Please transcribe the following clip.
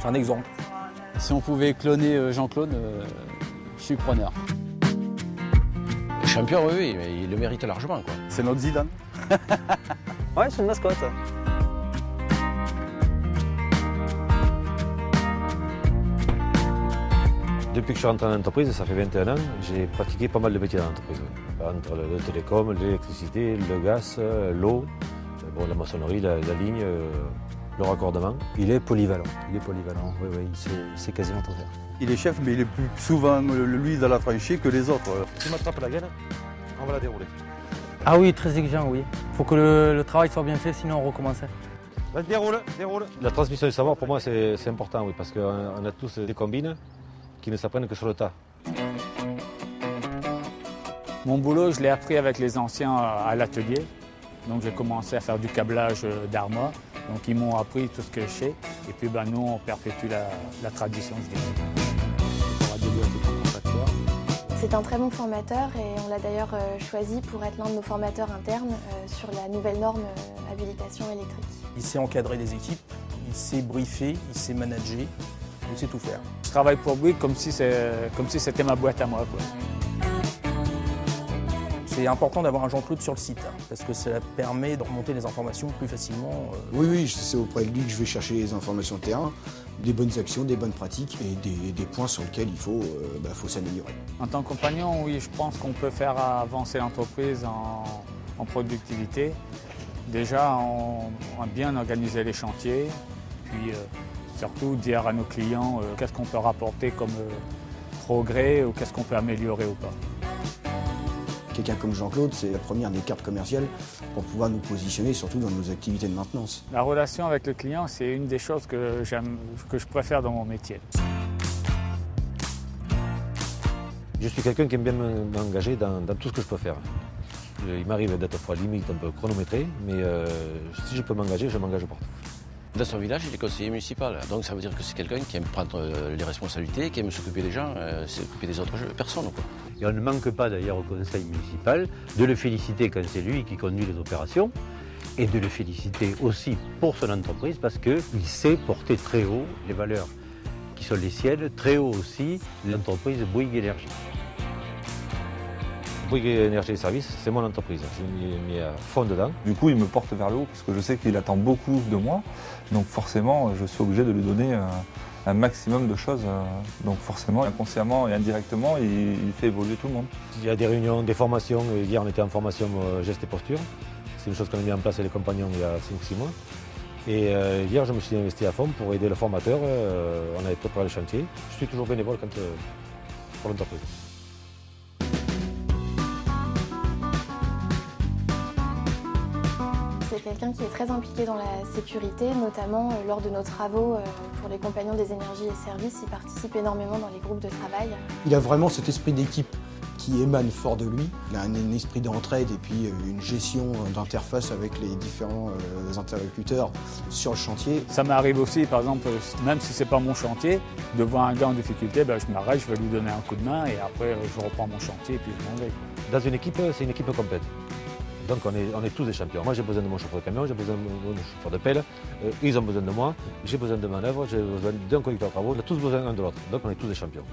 C'est un exemple. Si on pouvait cloner Jean-Claude, je suis preneur. Champion, oui, mais il le mérite largement, quoi. C'est notre Zidane. Ouais, c'est une mascotte. Depuis que je suis rentré dans l'entreprise, ça fait 21 ans, j'ai pratiqué pas mal de métiers dans l'entreprise. Entre le télécom, l'électricité, le gaz, l'eau, bon, la maçonnerie, la ligne, le raccordement. Il est polyvalent, oui, il sait quasiment tout faire. Il est chef, mais il est plus souvent lui dans la tranchée que les autres. Tu m'attrapes la gaine, on va la dérouler. Ah oui, très exigeant, oui. Il faut que le travail soit bien fait, sinon on recommencerait. Vas-y, déroule. La transmission du savoir, pour moi, c'est important, oui, parce qu'on a tous des combines qui ne s'apprennent que sur le tas. Mon boulot, je l'ai appris avec les anciens à l'atelier. Donc j'ai commencé à faire du câblage d'armoires. Donc ils m'ont appris tout ce que je sais. Et puis nous, on perpétue la tradition, je dirais. C'est un très bon formateur et on l'a d'ailleurs choisi pour être l'un de nos formateurs internes sur la nouvelle norme habilitation électrique. Il sait encadrer les équipes, il sait briefer, il sait manager, il sait tout faire. Je travaille pour Bouygues comme si c'était ma boîte à moi, quoi. C'est important d'avoir un Jean-Claude sur le site, parce que ça permet de remonter les informations plus facilement. Oui, c'est auprès de lui que je vais chercher les informations de terrain, des bonnes actions, des bonnes pratiques et des points sur lesquels il faut s'améliorer. En tant que compagnon, oui, je pense qu'on peut faire avancer l'entreprise en productivité. Déjà, en bien organiser les chantiers, puis surtout dire à nos clients qu'est-ce qu'on peut rapporter comme progrès ou qu'est-ce qu'on peut améliorer ou pas. Quelqu'un comme Jean-Claude, c'est la première des cartes commerciales pour pouvoir nous positionner, surtout dans nos activités de maintenance. La relation avec le client, c'est une des choses que je préfère dans mon métier. Je suis quelqu'un qui aime bien m'engager dans tout ce que je peux faire. Il m'arrive d'être fois limite un peu chronométré, mais si je peux m'engager, je m'engage partout. Dans son village, il est conseiller municipal. Donc ça veut dire que c'est quelqu'un qui aime prendre les responsabilités, qui aime s'occuper des gens, s'occuper des autres personnes, quoi. Et on ne manque pas d'ailleurs au conseil municipal de le féliciter quand c'est lui qui conduit les opérations et de le féliciter aussi pour son entreprise parce qu'il sait porter très haut les valeurs qui sont les siennes, très haut aussi l'entreprise Bouygues Énergie. Bouygues Énergie et Services, c'est mon entreprise. Je m'y ai mis à fond dedans. Du coup, il me porte vers le haut parce que je sais qu'il attend beaucoup de moi. Donc forcément, je suis obligé de lui donner un maximum de choses. Donc forcément, inconsciemment et indirectement, il fait évoluer tout le monde. Il y a des réunions, des formations. Hier, on était en formation geste et posture. C'est une chose qu'on a mis en place avec les compagnons il y a 5-6 mois. Et hier, je me suis investi à fond pour aider le formateur. On avait préparé le chantier. Je suis toujours bénévole pour l'entreprise. C'est quelqu'un qui est très impliqué dans la sécurité, notamment lors de nos travaux pour les compagnons des énergies et services. Il participe énormément dans les groupes de travail. Il a vraiment cet esprit d'équipe qui émane fort de lui. Il a un esprit d'entraide et puis une gestion d'interface avec les différents interlocuteurs sur le chantier. Ça m'arrive aussi, par exemple, même si ce n'est pas mon chantier, de voir un gars en difficulté, je m'arrête, je vais lui donner un coup de main et après je reprends mon chantier et puis je m'en vais. Dans une équipe, c'est une équipe complète. Donc on est tous des champions. Moi j'ai besoin de mon chauffeur de camion, j'ai besoin de mon chauffeur de pelle, ils ont besoin de moi, j'ai besoin de manœuvre, j'ai besoin d'un conducteur de travaux, on a tous besoin l'un de l'autre. Donc on est tous des champions.